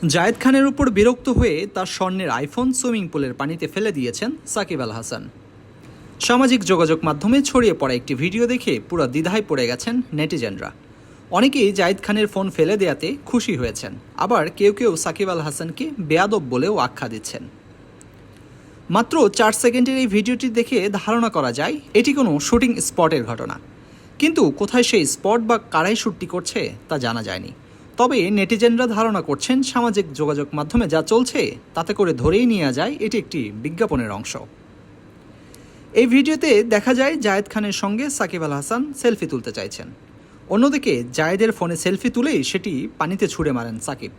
জায়েদ খানের উপর বিরক্ত হয়ে তার স্বর্ণের আইফোন সুইমিং পুলের পানিতে ফেলে দিয়েছেন সাকিব আল হাসান। সামাজিক যোগাযোগ মাধ্যমে ছড়িয়ে পড়া একটি ভিডিও দেখে পুরো দ্বিধায় পড়ে গেছেন নেটিজেনরা। অনেকেই জায়েদ খানের ফোন ফেলে দেয়াতে খুশি হয়েছেন, আবার কেউ কেউ সাকিব আল হাসানকে বেয়াদব বলেও আখ্যা দিচ্ছেন। মাত্র 4 সেকেন্ডের এই ভিডিওটি দেখে ধারণা করা যায় এটি কোনো শুটিং স্পটের ঘটনা, কিন্তু কোথায় সেই স্পট বা কারাই শ্যুটটি করছে তা জানা যায়নি। তবে নেটিজেনরা ধারণা করছেন সামাজিক যোগাযোগ মাধ্যমে যা চলছে তাতে করে ধরেই নেওয়া যায় এটি একটি বিজ্ঞাপনের অংশ। এই ভিডিওতে দেখা যায় জায়েদ খানের সঙ্গে সাকিব আল হাসান সেলফি তুলতে চাইছেন। অন্যদিকে জায়েদের ফোনে সেলফি তুলেই সেটি পানিতে ছুঁড়ে মারেন সাকিব।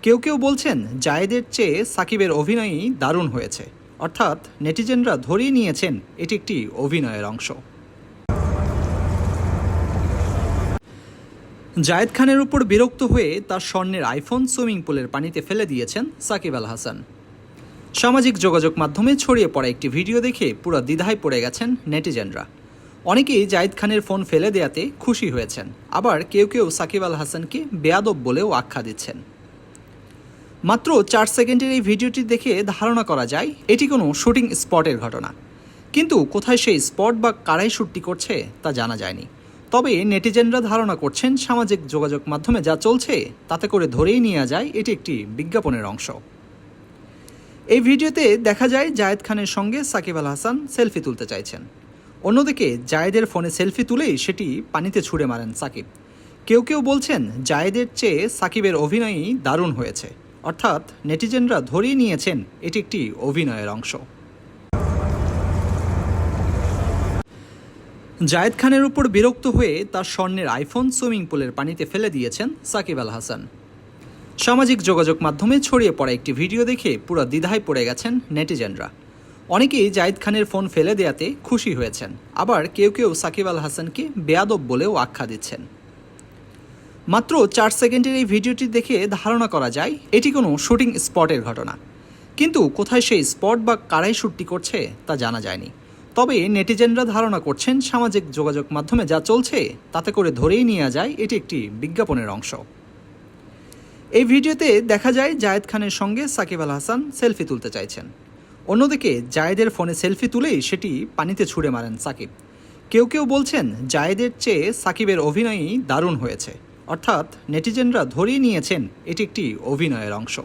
কেউ কেউ বলছেন জায়েদের চেয়ে সাকিবের অভিনয়ই দারুণ হয়েছে, অর্থাৎ নেটিজেনরা ধরেই নিয়েছেন এটি একটি অভিনয়ের অংশ। জায়েদ খানের উপর বিরক্ত হয়ে তার স্বর্ণের আইফোন সুইমিং পুলের পানিতে ফেলে দিয়েছেন সাকিব আল হাসান। সামাজিক যোগাযোগ মাধ্যমে ছড়িয়ে পড়া একটি ভিডিও দেখে পুরো দ্বিধায় পড়ে গেছেন নেটিজেনরা। অনেকেই জায়েদ খানের ফোন ফেলে দেয়াতে খুশি হয়েছেন, আবার কেউ কেউ সাকিব আল হাসানকে বেয়াদব বলেও আখ্যা দিচ্ছেন। মাত্র 4 সেকেন্ডের এই ভিডিওটি দেখে ধারণা করা যায় এটি কোনো শুটিং স্পটের ঘটনা, কিন্তু কোথায় সেই স্পট বা কারাই শ্যুটটি করছে তা জানা যায়নি। তবে নেটিজেনরা ধারণা করছেন সামাজিক যোগাযোগ মাধ্যমে যা চলছে তাতে করে ধরেই নেওয়া যায় এটি একটি বিজ্ঞাপনের অংশ। এই ভিডিওতে দেখা যায় জায়েদ খানের সঙ্গে সাকিব আল হাসান সেলফি তুলতে চাইছেন। অন্যদিকে জায়েদের ফোনে সেলফি তুলেই সেটি পানিতে ছুঁড়ে মারেন সাকিব। কেউ কেউ বলছেন জায়েদের চেয়ে সাকিবের অভিনয়ই দারুণ হয়েছে, অর্থাৎ নেটিজেনরা ধরেই নিয়েছেন এটি একটি অভিনয়ের অংশ। জায়েদ খানের উপর বিরক্ত হয়ে তার স্বর্ণের আইফোন সুইমিং পুলের পানিতে ফেলে দিয়েছেন সাকিব আল হাসান। সামাজিক যোগাযোগ মাধ্যমে ছড়িয়ে পড়া একটি ভিডিও দেখে পুরো দ্বিধায় পড়ে গেছেন নেটিজেনরা। অনেকেই জায়েদ খানের ফোন ফেলে দেয়াতে খুশি হয়েছেন, আবার কেউ কেউ সাকিব আল হাসানকে বেয়াদব বলেও আখ্যা দিচ্ছেন। মাত্র 4 সেকেন্ডের এই ভিডিওটি দেখে ধারণা করা যায় এটি কোনো শুটিং স্পটের ঘটনা, কিন্তু কোথায় সেই স্পট বা কারাই শ্যুটটি করছে তা জানা যায়নি। তবে নেটিজেনরা ধারণা করছেন সামাজিক যোগাযোগ মাধ্যমে যা চলছে তাতে করে ধরেই নেওয়া যায় এটি একটি বিজ্ঞাপনের অংশ। এই ভিডিওতে দেখা যায় জায়েদ খানের সঙ্গে সাকিব আল হাসান সেলফি তুলতে চাইছেন। অন্যদিকে জায়েদের ফোনে সেলফি তুলেই সেটি পানিতে ছুঁড়ে মারেন সাকিব। কেউ কেউ বলছেন জায়েদের চেয়ে সাকিবের অভিনয়ই দারুণ হয়েছে, অর্থাৎ নেটিজেনরা ধরেই নিয়েছেন এটি একটি অভিনয়ের অংশ।